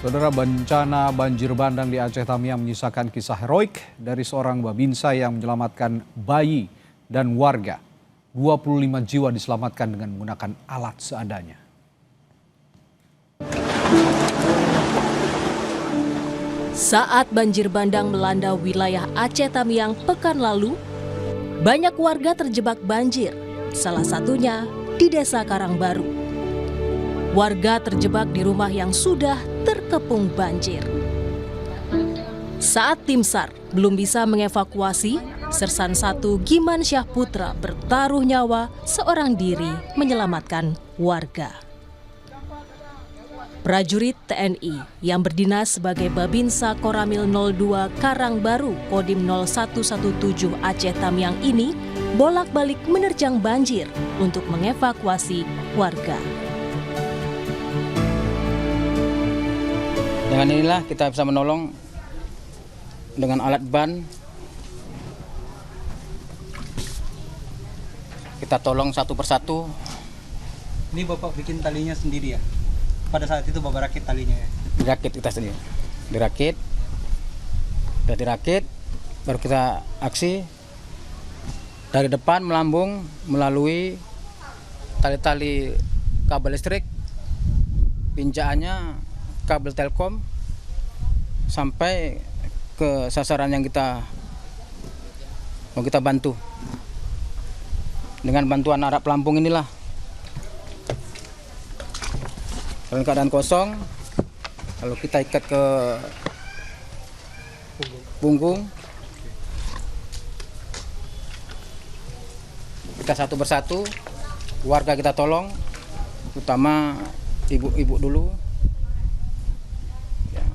Saudara, bencana banjir bandang di Aceh Tamiang menyisakan kisah heroik dari seorang babinsa yang menyelamatkan bayi dan warga. 25 jiwa diselamatkan dengan menggunakan alat seadanya. Saat banjir bandang melanda wilayah Aceh Tamiang pekan lalu, banyak warga terjebak banjir, salah satunya di Desa Karangbaru. Warga terjebak di rumah yang sudah terkepung banjir. Saat tim SAR belum bisa mengevakuasi, Sersan 1 Giman Syahputra bertaruh nyawa seorang diri menyelamatkan warga. Prajurit TNI yang berdinas sebagai Babinsa Koramil 02 Karangbaru Kodim 0117 Aceh Tamiang ini bolak-balik menerjang banjir untuk mengevakuasi warga. Dengan inilah kita bisa menolong dengan alat ban. Kita tolong satu persatu. Ini Bapak bikin talinya sendiri ya? Pada saat itu Bapak rakit talinya ya? Dirakit kita sendiri. Dirakit. Sudah dirakit, baru kita aksi. Dari depan melambung melalui tali-tali kabel listrik. Pinjaannya kabel Telkom sampai ke sasaran yang mau kita bantu. Dengan bantuan alat pelampung inilah. Dalam keadaan kosong, kalau kita ikat ke punggung, kita satu persatu, warga kita tolong, terutama ibu-ibu dulu.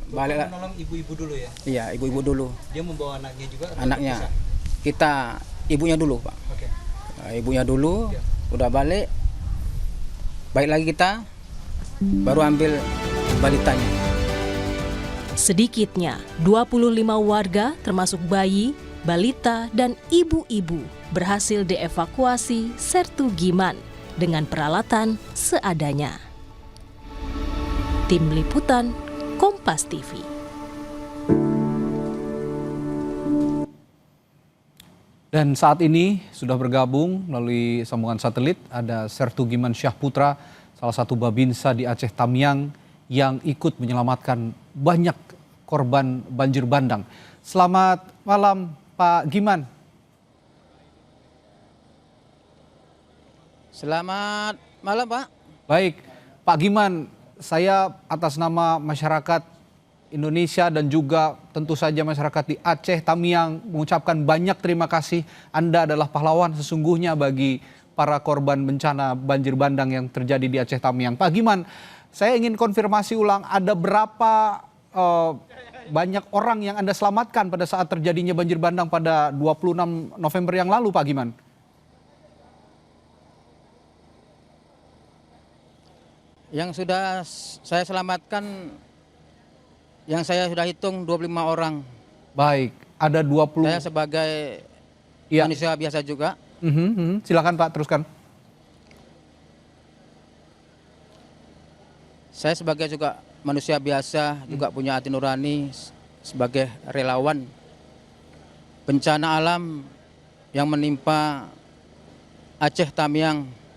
Bapak menolong ibu-ibu dulu ya? Iya, ibu-ibu dulu. Dia membawa anaknya juga? Anaknya. Kita ibunya dulu, Pak. Oke. Nah, ibunya dulu, ya. Udah balik lagi kita, baru ambil balitanya. Sedikitnya 25 warga termasuk bayi, balita, dan ibu-ibu berhasil dievakuasi Sertu Giman dengan peralatan seadanya. Tim Liputan Kompas TV. Dan saat ini sudah bergabung melalui sambungan satelit ada Sertu Giman Syahputra, salah satu babinsa di Aceh Tamiang yang ikut menyelamatkan banyak korban banjir bandang. Selamat malam Pak Giman. Selamat malam, Pak. Baik, Pak Giman, saya atas nama masyarakat Indonesia dan juga tentu saja masyarakat di Aceh Tamiang mengucapkan banyak terima kasih. Anda adalah pahlawan sesungguhnya bagi para korban bencana banjir bandang yang terjadi di Aceh Tamiang. Pak Giman, saya ingin konfirmasi ulang, ada berapa banyak orang yang Anda selamatkan pada saat terjadinya banjir bandang pada 26 November yang lalu, Pak Giman? Yang sudah saya selamatkan, yang saya sudah hitung 25 orang. Baik, ada 20. Saya sebagai manusia biasa juga. Silakan Pak, teruskan. Saya sebagai juga manusia biasa, juga punya hati nurani sebagai relawan bencana alam yang menimpa Aceh Tamiang.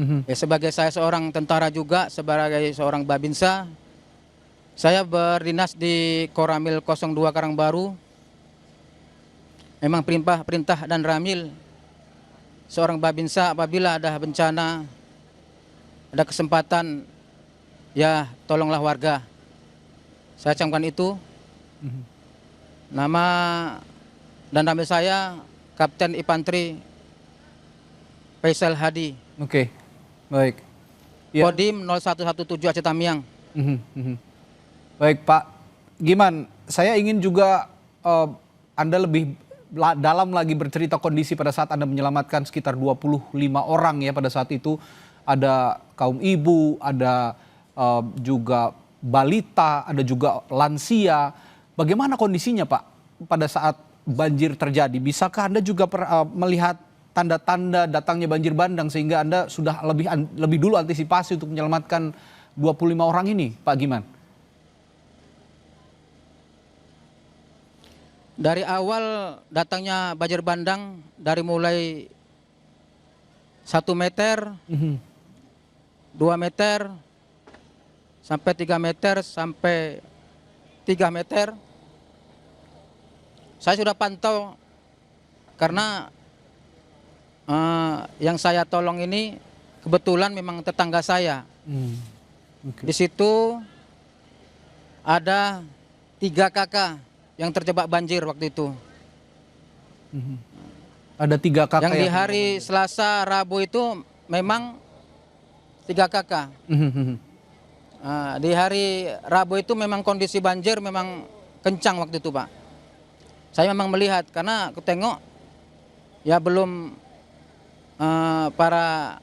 Ya, sebagai saya seorang tentara juga, sebagai seorang babinsa, saya berdinas di Koramil 02 Karangbaru. Memang perintah dan ramil seorang babinsa apabila ada bencana, ada kesempatan, ya tolonglah warga. Saya camkan itu. Nama dan ramil saya Kapten Infanteri Faisal Hadi. Oke. Baik. Kodim 0117 Aceh Tamiang. Baik Pak Giman, saya ingin juga Anda lebih dalam lagi bercerita kondisi pada saat Anda menyelamatkan sekitar 25 orang ya pada saat itu. Ada kaum ibu, ada juga balita, ada juga lansia. Bagaimana kondisinya Pak pada saat banjir terjadi? Bisakah Anda juga melihat tanda-tanda datangnya banjir bandang sehingga Anda sudah lebih dulu antisipasi untuk menyelamatkan 25 orang ini, Pak Giman? Dari awal datangnya banjir bandang dari mulai 1 meter, 2 meter, sampai 3 meter, sampai 3 meter. Saya sudah pantau karena yang saya tolong ini kebetulan memang tetangga saya. Oke. Di situ ada 3 kakak yang terjebak banjir waktu itu. Ada 3 kakak Yang di hari Selasa, Rabu itu memang 3 kakak. Di hari Rabu itu memang kondisi banjir memang kencang waktu itu, Pak. Saya memang melihat karena aku tengok ya belum para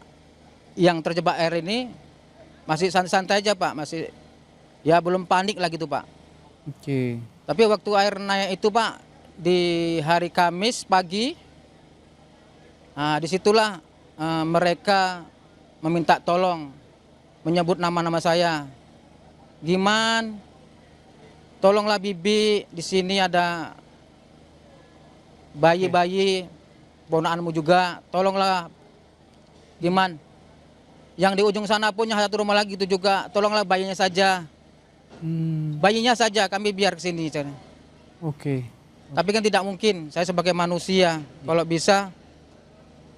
yang terjebak air ini masih santai-santai aja, Pak. Masih ya belum panik lah gitu, Pak. Oke. Tapi waktu air naik itu, Pak, di hari Kamis pagi, disitulah mereka meminta tolong, menyebut nama-nama saya. Giman, tolonglah Bibi, di sini ada bayi-bayi, ponakanmu juga, tolonglah Giman. Yang di ujung sana punya satu rumah lagi itu juga, tolonglah bayinya saja. Bayinya saja kami biar ke sini. Oke. Tapi kan tidak mungkin, saya sebagai manusia, kalau bisa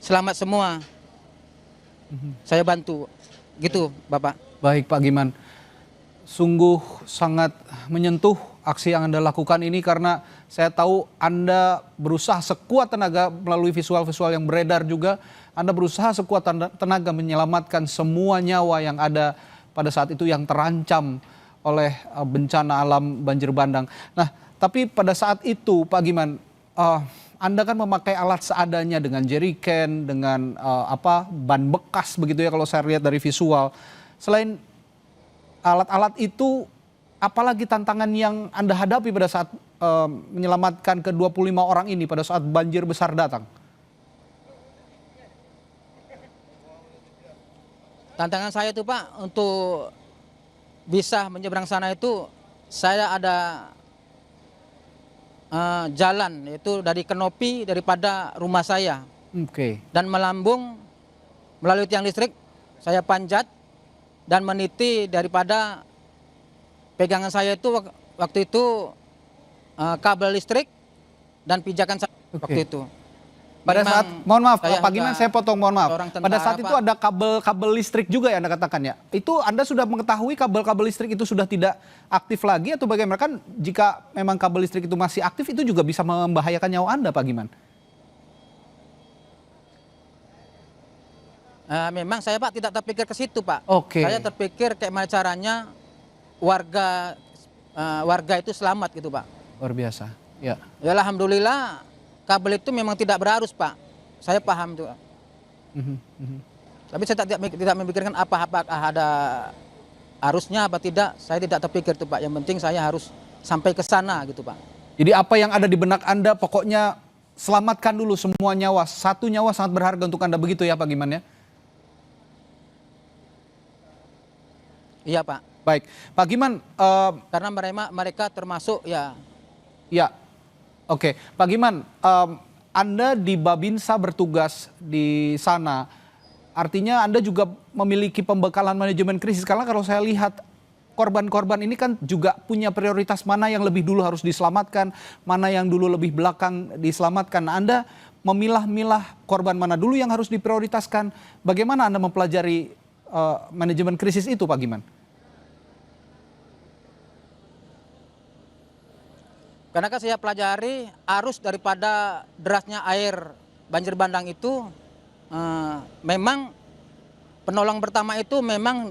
selamat semua, saya bantu. Gitu, Bapak. Baik, Pak Giman. Sungguh sangat menyentuh aksi yang Anda lakukan ini karena saya tahu Anda berusaha sekuat tenaga melalui visual-visual yang beredar juga. Anda berusaha sekuat tenaga menyelamatkan semua nyawa yang ada pada saat itu yang terancam oleh bencana alam banjir bandang. Nah, tapi pada saat itu Pak Giman, Anda kan memakai alat seadanya dengan jerrycan, dengan ban bekas begitu ya kalau saya lihat dari visual. Selain alat-alat itu, apalagi tantangan yang Anda hadapi pada saat menyelamatkan ke-25 orang ini pada saat banjir besar datang? Tantangan saya itu, Pak, untuk bisa menyeberang sana itu saya ada jalan, yaitu dari kanopi daripada rumah saya. Oke. Dan melambung melalui tiang listrik, saya panjat dan meniti daripada pegangan saya itu waktu itu kabel listrik dan pijakan saya waktu itu. Pada Memang saat, mohon maaf saya Pak Giman, saya potong, mohon maaf. seorang tentara, Pada saat itu Pak. ada kabel listrik juga ya Anda katakan ya. Itu Anda sudah mengetahui kabel-kabel listrik itu sudah tidak aktif lagi atau bagaimana? Kan jika memang kabel listrik itu masih aktif itu juga bisa membahayakan nyawa Anda, Pak Giman. Memang saya, Pak, tidak terpikir ke situ, Pak. Oke. Saya terpikir kayak mana caranya warga itu selamat gitu, Pak. Luar biasa. Ya. Ya alhamdulillah kabel itu memang tidak berarus, Pak. Saya paham itu. Tapi saya tidak memikirkan apakah ada arusnya apa tidak. Saya tidak terpikir tuh, Pak. Yang penting saya harus sampai ke sana gitu, Pak. Jadi apa yang ada di benak Anda pokoknya selamatkan dulu semua nyawa. Satu nyawa sangat berharga untuk Anda, begitu ya Pak Giman ya? Iya, Pak. Baik. Pak Giman, Karena mereka termasuk ya. ya, oke. Pak Giman, Anda di Babinsa bertugas di sana, artinya Anda juga memiliki pembekalan manajemen krisis. Karena kalau saya lihat korban-korban ini kan juga punya prioritas mana yang lebih dulu harus diselamatkan, mana yang dulu lebih belakang diselamatkan. Nah, Anda memilah-milah korban mana dulu yang harus diprioritaskan. Bagaimana Anda mempelajari manajemen krisis itu, Pak Giman? Karena kan saya pelajari arus daripada derasnya air banjir bandang itu memang penolong pertama itu memang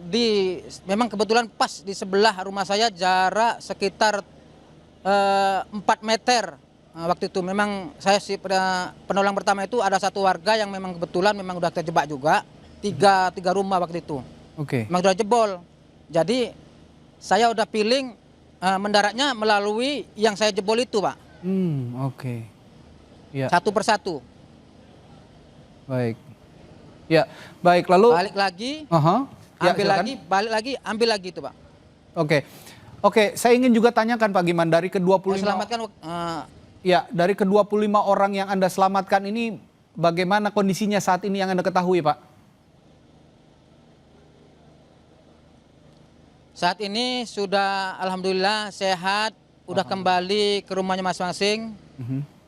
kebetulan pas di sebelah rumah saya jarak sekitar 4 meter. Waktu itu memang saya penolong pertama itu ada satu warga yang memang kebetulan memang udah terjebak juga, tiga rumah waktu itu. Oke. Memang udah jebol. Jadi saya udah feeling mendaratnya melalui yang saya jebol itu, Pak. Oke. Ya. Satu persatu. Baik. Ya, baik. Lalu Balik lagi, Ya, ambil silakan. lagi, balik lagi, ambil lagi itu Pak. Oke. Oke, saya ingin juga tanyakan Pak Giman, dari ke-25 Selamatkan ya, dari ke-25 orang yang Anda selamatkan ini bagaimana kondisinya saat ini yang Anda ketahui, Pak? saat ini sudah alhamdulillah sehat, udah kembali ke rumahnya masing-masing.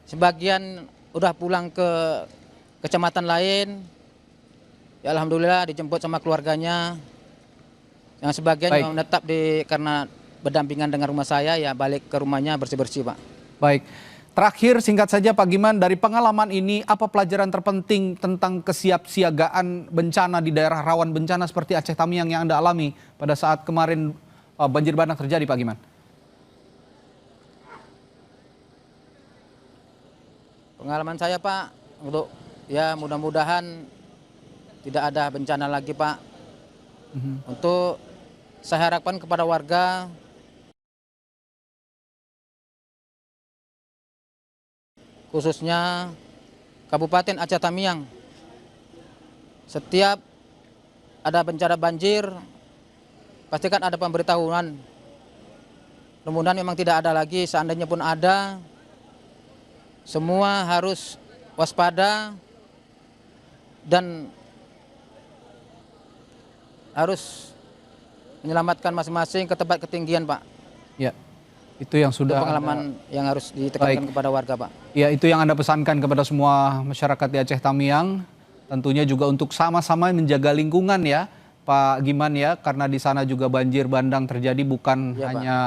Sebagian udah pulang ke kecamatan lain. Ya alhamdulillah dijemput sama keluarganya. Yang sebagian Baik. yang menetap karena berdampingan dengan rumah saya ya balik ke rumahnya bersih-bersih, Pak. Baik. Terakhir singkat saja Pak Giman, dari pengalaman ini apa pelajaran terpenting tentang kesiapsiagaan bencana di daerah rawan bencana seperti Aceh Tamiang yang Anda alami pada saat kemarin banjir bandang terjadi Pak Giman? Pengalaman saya Pak, untuk ya mudah-mudahan tidak ada bencana lagi Pak. Untuk saya harapkan kepada warga khususnya Kabupaten Aceh Tamiang, setiap ada bencana banjir pastikan ada pemberitahuan. Mudah-mudahan memang tidak ada lagi, seandainya pun ada, semua harus waspada dan harus menyelamatkan masing-masing ke tempat ketinggian, Pak. Ya, itu yang Itu sudah pengalaman yang harus ditekankan kepada warga, Pak. Ya, itu yang Anda pesankan kepada semua masyarakat di Aceh Tamiang. Tentunya juga untuk sama-sama menjaga lingkungan ya, Pak Giman ya, karena di sana juga banjir bandang terjadi bukan Ya, hanya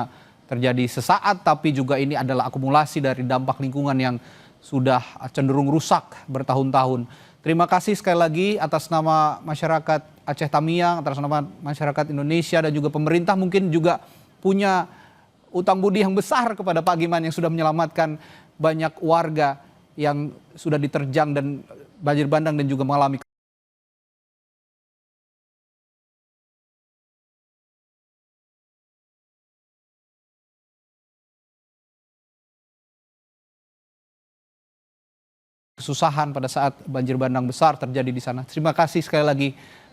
terjadi sesaat, tapi juga ini adalah akumulasi dari dampak lingkungan yang sudah cenderung rusak bertahun-tahun. Terima kasih sekali lagi atas nama masyarakat Aceh Tamiang, atas nama masyarakat Indonesia dan juga pemerintah mungkin juga punya utang budi yang besar kepada Pak Giman yang sudah menyelamatkan banyak warga yang sudah diterjang dan banjir bandang dan juga mengalami kesusahan pada saat banjir bandang besar terjadi di sana. Terima kasih sekali lagi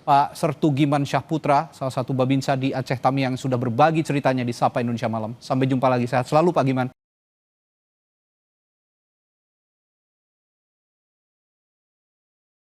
Pak Sertu Giman Syahputra, salah satu Babinsa di Aceh Tamiang yang sudah berbagi ceritanya di Sapa Indonesia Malam. Sampai jumpa lagi, sehat selalu Pak Giman.